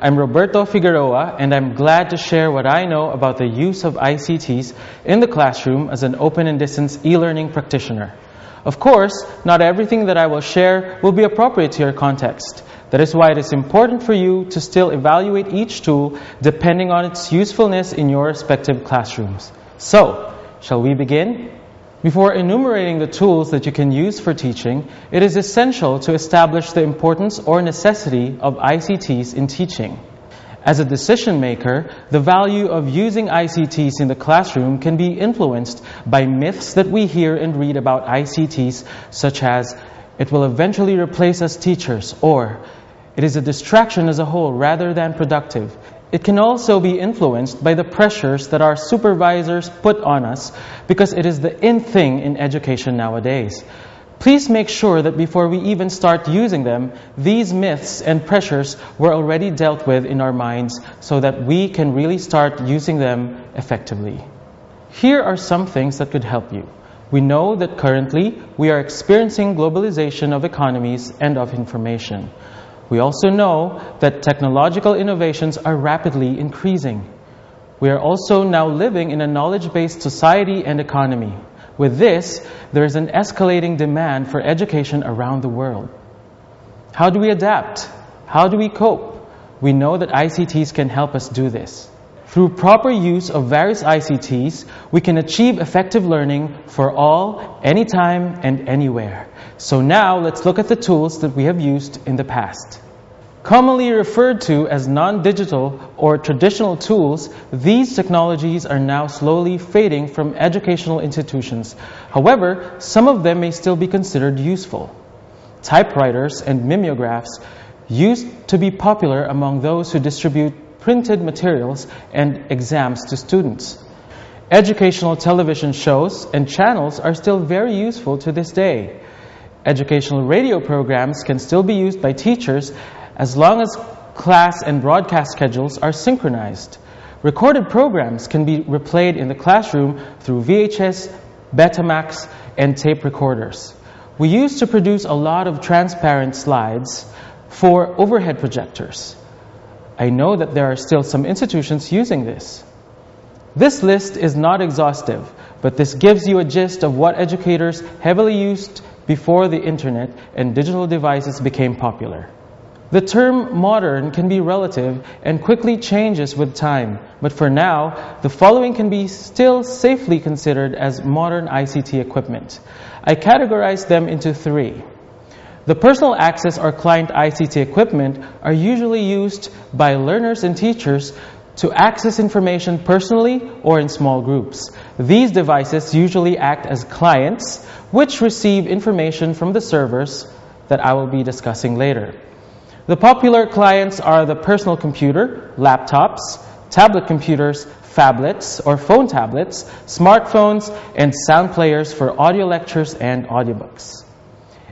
I'm Roberto Figueroa, and I'm glad to share what I know about the use of ICTs in the classroom as an open and distance e-learning practitioner. Of course, not everything that I will share will be appropriate to your context. That is why it is important for you to still evaluate each tool depending on its usefulness in your respective classrooms. So, shall we begin? Before enumerating the tools that you can use for teaching, it is essential to establish the importance or necessity of ICTs in teaching. As a decision maker, the value of using ICTs in the classroom can be influenced by myths that we hear and read about ICTs, such as, it will eventually replace us teachers, or it is a distraction as a whole rather than productive. It can also be influenced by the pressures that our supervisors put on us because it is the in thing in education nowadays. Please make sure that before we even start using them, these myths and pressures were already dealt with in our minds so that we can really start using them effectively. Here are some things that could help you. We know that currently we are experiencing globalization of economies and of information. We also know that technological innovations are rapidly increasing. We are also now living in a knowledge-based society and economy. With this, there is an escalating demand for education around the world. How do we adapt? How do we cope? We know that ICTs can help us do this. Through proper use of various ICTs, we can achieve effective learning for all, anytime, and anywhere. So now, let's look at the tools that we have used in the past. Commonly referred to as non-digital or traditional tools, these technologies are now slowly fading from educational institutions. However, some of them may still be considered useful. Typewriters and mimeographs used to be popular among those who distribute printed materials and exams to students. Educational television shows and channels are still very useful to this day. Educational radio programs can still be used by teachers as long as class and broadcast schedules are synchronized. Recorded programs can be replayed in the classroom through VHS, Betamax, and tape recorders. We used to produce a lot of transparent slides for overhead projectors. I know that there are still some institutions using this. This list is not exhaustive, but this gives you a gist of what educators heavily used before the internet and digital devices became popular. The term modern can be relative and quickly changes with time, but for now, the following can be still safely considered as modern ICT equipment. I categorize them into three. The personal access or client ICT equipment are usually used by learners and teachers to access information personally or in small groups. These devices usually act as clients, which receive information from the servers that I will be discussing later. The popular clients are the personal computer, laptops, tablet computers, phablets or phone tablets, smartphones, and sound players for audio lectures and audiobooks.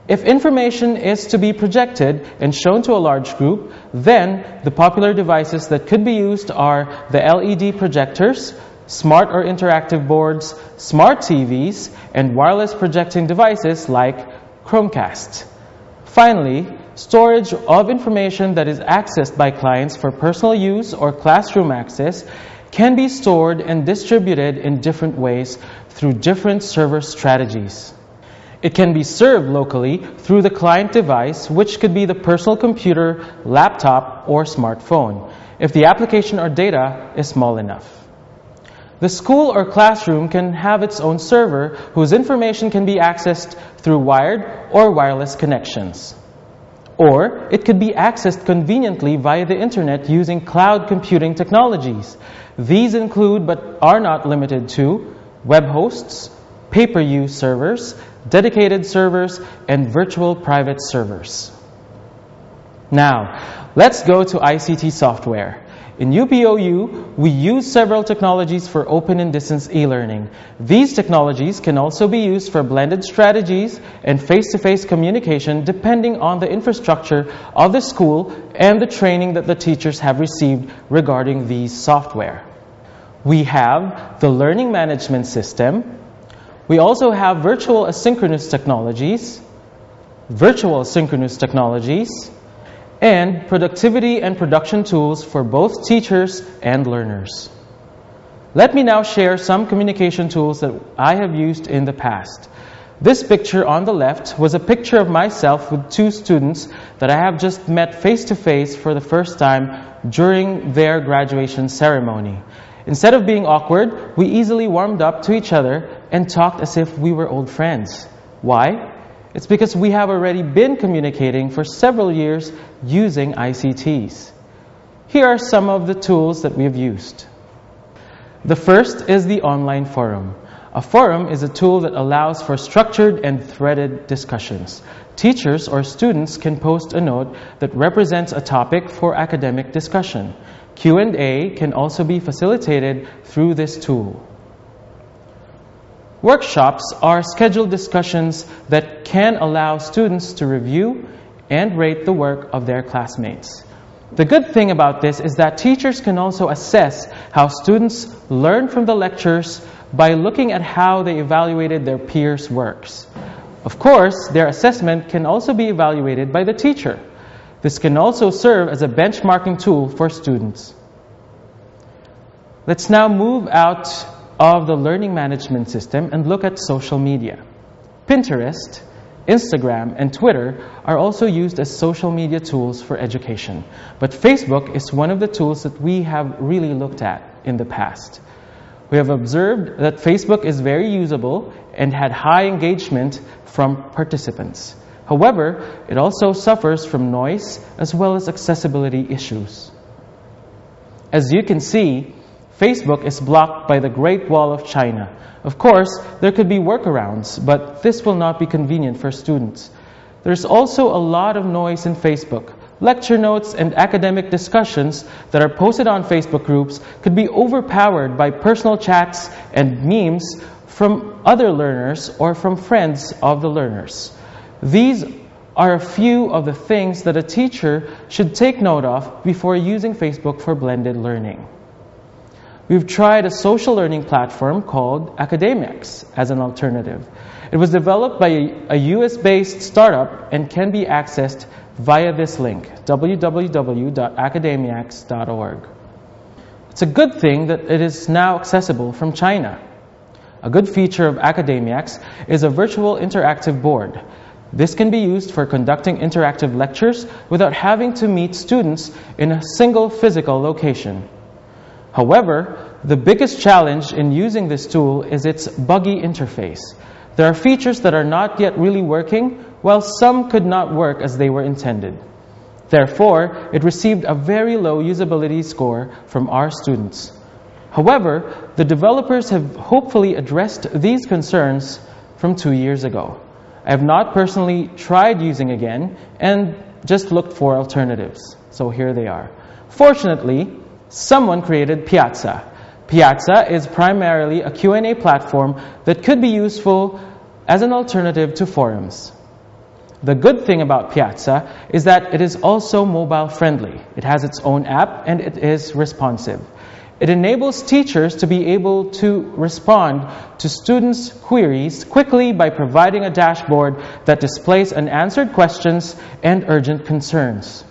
If information is to be projected and shown to a large group, then the popular devices that could be used are the LED projectors, smart or interactive boards, smart TVs, and wireless projecting devices like Chromecast. Finally, storage of information that is accessed by clients for personal use or classroom access can be stored and distributed in different ways through different server strategies. It can be served locally through the client device, which could be the personal computer, laptop, or smartphone, if the application or data is small enough. The school or classroom can have its own server whose information can be accessed through wired or wireless connections. Or it could be accessed conveniently via the internet using cloud computing technologies. These include, but are not limited to, web hosts, pay-per-use servers, dedicated servers, and virtual private servers. Now, let's go to ICT software. In UPOU, we use several technologies for open and distance e-learning. These technologies can also be used for blended strategies and face-to-face communication depending on the infrastructure of the school and the training that the teachers have received regarding these software. We have the learning management system. We also have virtual synchronous technologies, and productivity and production tools for both teachers and learners. Let me now share some communication tools that I have used in the past. This picture on the left was a picture of myself with two students that I have just met face-to-face for the first time during their graduation ceremony. Instead of being awkward, we easily warmed up to each other and talked as if we were old friends. Why? It's because we have already been communicating for several years using ICTs. Here are some of the tools that we have used. The first is the online forum. A forum is a tool that allows for structured and threaded discussions. Teachers or students can post a note that represents a topic for academic discussion. Q&A can also be facilitated through this tool. Workshops are scheduled discussions that can allow students to review and rate the work of their classmates. The good thing about this is that teachers can also assess how students learn from the lectures by looking at how they evaluated their peers' works. Of course, their assessment can also be evaluated by the teacher. This can also serve as a benchmarking tool for students. Let's now move out of the learning management system and look at social media. Pinterest, Instagram, and Twitter are also used as social media tools for education. But Facebook is one of the tools that we have really looked at in the past. We have observed that Facebook is very usable and had high engagement from participants. However, it also suffers from noise as well as accessibility issues. As you can see, Facebook is blocked by the Great Wall of China. Of course, there could be workarounds, but this will not be convenient for students. There's also a lot of noise in Facebook. Lecture notes and academic discussions that are posted on Facebook groups could be overpowered by personal chats and memes from other learners or from friends of the learners. These are a few of the things that a teacher should take note of before using Facebook for blended learning. We've tried a social learning platform called Academics as an alternative. It was developed by a US-based startup and can be accessed via this link, www.academics.org. It's a good thing that it is now accessible from China. A good feature of Academics is a virtual interactive board. This can be used for conducting interactive lectures without having to meet students in a single physical location. However, the biggest challenge in using this tool is its buggy interface. There are features that are not yet really working, while some could not work as they were intended. Therefore, it received a very low usability score from our students. However, the developers have hopefully addressed these concerns from 2 years ago. I have not personally tried using again and just looked for alternatives. So here they are. Fortunately, someone created Piazza. Piazza is primarily a Q&A platform that could be useful as an alternative to forums. The good thing about Piazza is that it is also mobile friendly. It has its own app and it is responsive. It enables teachers to be able to respond to students' queries quickly by providing a dashboard that displays unanswered questions and urgent concerns.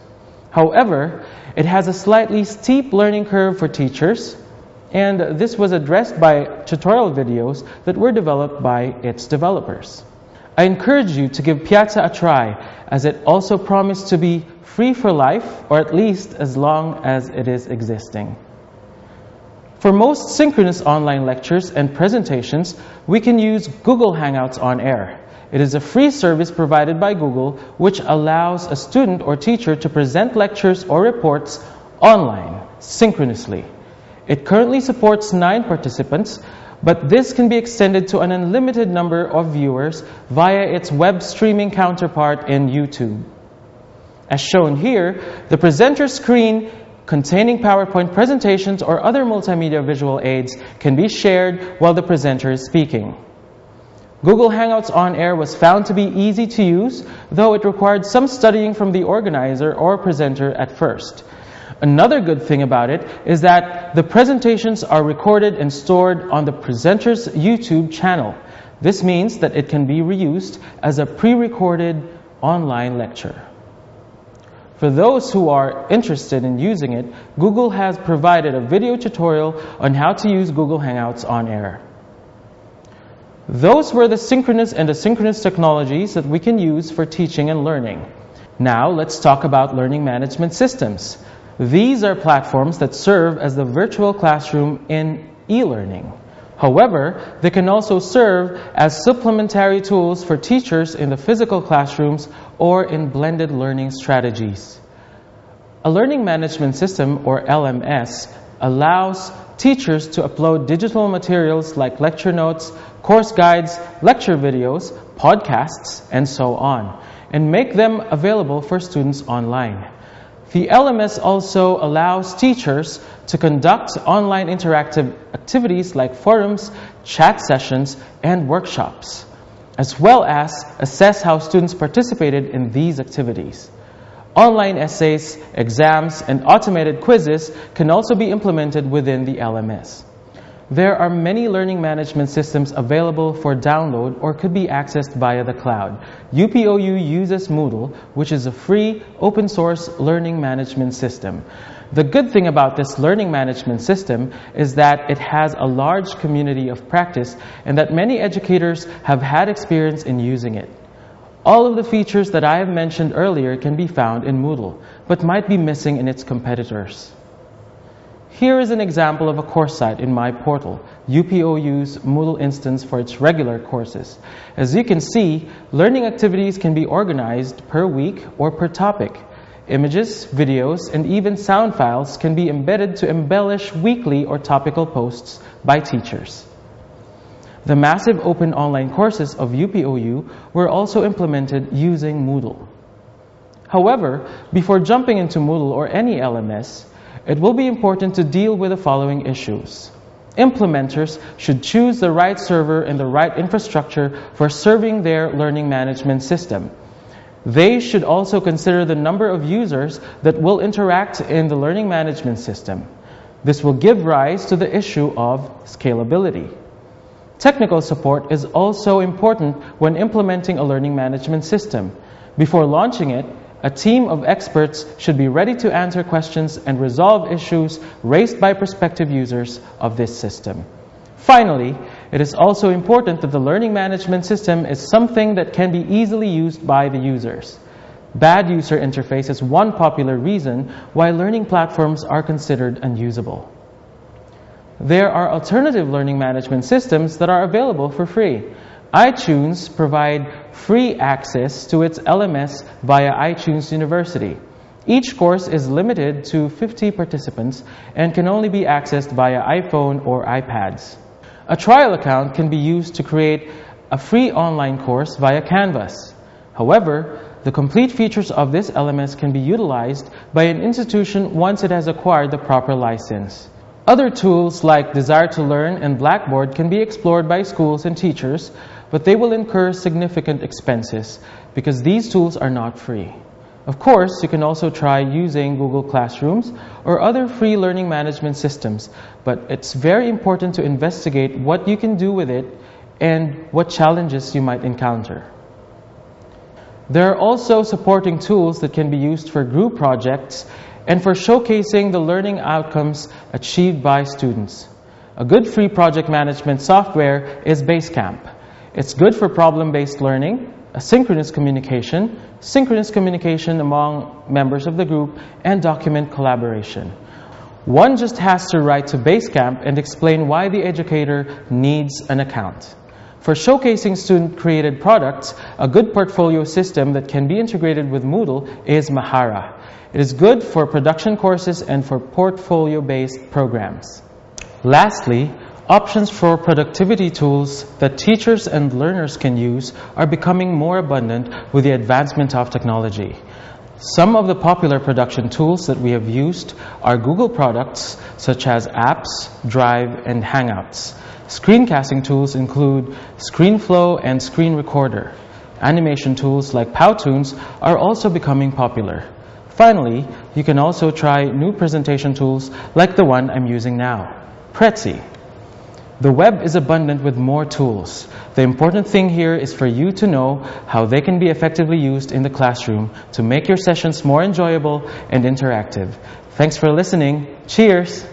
However, it has a slightly steep learning curve for teachers, and this was addressed by tutorial videos that were developed by its developers. I encourage you to give Piazza a try, as it also promised to be free for life, or at least as long as it is existing. For most synchronous online lectures and presentations, we can use Google Hangouts on Air. It is a free service provided by Google which allows a student or teacher to present lectures or reports online, synchronously. It currently supports 9 participants, but this can be extended to an unlimited number of viewers via its web streaming counterpart in YouTube. As shown here, the presenter screen containing PowerPoint presentations or other multimedia visual aids can be shared while the presenter is speaking. Google Hangouts on Air was found to be easy to use, though it required some studying from the organizer or presenter at first. Another good thing about it is that the presentations are recorded and stored on the presenter's YouTube channel. This means that it can be reused as a pre-recorded online lecture. For those who are interested in using it, Google has provided a video tutorial on how to use Google Hangouts on air. Those were the synchronous and asynchronous technologies that we can use for teaching and learning. Now let's talk about learning management systems. These are platforms that serve as the virtual classroom in e-learning. However, they can also serve as supplementary tools for teachers in the physical classrooms or in blended learning strategies. A learning management system, or LMS, allows teachers to upload digital materials like lecture notes, course guides, lecture videos, podcasts, and so on, and make them available for students online. The LMS also allows teachers to conduct online interactive activities like forums, chat sessions, and workshops, as well as assess how students participated in these activities. Online essays, exams, and automated quizzes can also be implemented within the LMS. There are many learning management systems available for download or could be accessed via the cloud. UPOU uses Moodle, which is a free, open-source learning management system. The good thing about this learning management system is that it has a large community of practice and that many educators have had experience in using it. All of the features that I have mentioned earlier can be found in Moodle, but might be missing in its competitors. Here is an example of a course site in my portal, UPOU's Moodle instance for its regular courses. As you can see, learning activities can be organized per week or per topic. Images, videos, and even sound files can be embedded to embellish weekly or topical posts by teachers. The massive open online courses of UPOU were also implemented using Moodle. However, before jumping into Moodle or any LMS, it will be important to deal with the following issues. Implementers should choose the right server and the right infrastructure for serving their learning management system. They should also consider the number of users that will interact in the learning management system. This will give rise to the issue of scalability. Technical support is also important when implementing a learning management system. Before launching it, a team of experts should be ready to answer questions and resolve issues raised by prospective users of this system. Finally, it is also important that the learning management system is something that can be easily used by the users. Bad user interface is one popular reason why learning platforms are considered unusable. There are alternative learning management systems that are available for free. iTunes provide free access to its LMS via iTunes University. Each course is limited to 50 participants and can only be accessed via iPhone or iPads. A trial account can be used to create a free online course via Canvas. However, the complete features of this LMS can be utilized by an institution once it has acquired the proper license. Other tools like Desire to Learn and Blackboard can be explored by schools and teachers, but they will incur significant expenses because these tools are not free. Of course, you can also try using Google Classrooms or other free learning management systems, but it's very important to investigate what you can do with it and what challenges you might encounter. There are also supporting tools that can be used for group projects and for showcasing the learning outcomes achieved by students. A good free project management software is Basecamp. It's good for problem-based learning, asynchronous communication, synchronous communication among members of the group, and document collaboration. One just has to write to Basecamp and explain why the educator needs an account. For showcasing student-created products, a good portfolio system that can be integrated with Moodle is Mahara. It is good for production courses and for portfolio-based programs. Lastly, options for productivity tools that teachers and learners can use are becoming more abundant with the advancement of technology. Some of the popular production tools that we have used are Google products such as Apps, Drive, and Hangouts. Screencasting tools include ScreenFlow and Screen Recorder. Animation tools like Powtoons are also becoming popular. Finally, you can also try new presentation tools like the one I'm using now, Prezi. The web is abundant with more tools. The important thing here is for you to know how they can be effectively used in the classroom to make your sessions more enjoyable and interactive. Thanks for listening. Cheers!